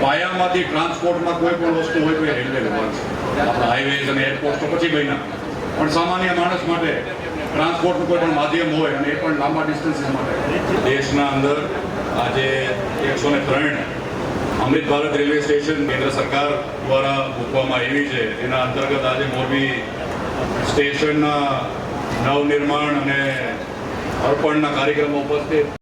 પાયામાંથી ટ્રાન્સપોર્ટમાં કોઈ પણ વસ્તુ હોય તો એ રેલવે વિભાગ છે. આપણા હાઈવેઝ અને એરપોર્ટ તો પછી બન્યા, પણ સામાન્ય માણસ માટે ટ્રાન્સપોર્ટનું કોઈ પણ માધ્યમ હોય અને એ પણ લાંબા ડિસ્ટન્સીસ માટે દેશના અંદર આજે 103 અમૃત ભારત રેલવે સ્ટેશન કેન્દ્ર સરકાર દ્વારા મૂકવામાં આવી છે. એના અંતર્ગત આજે મોરબી સ્ટેશનના નવનિર્માણ અને અર્પણના કાર્યક્રમો ઉપસ્થિત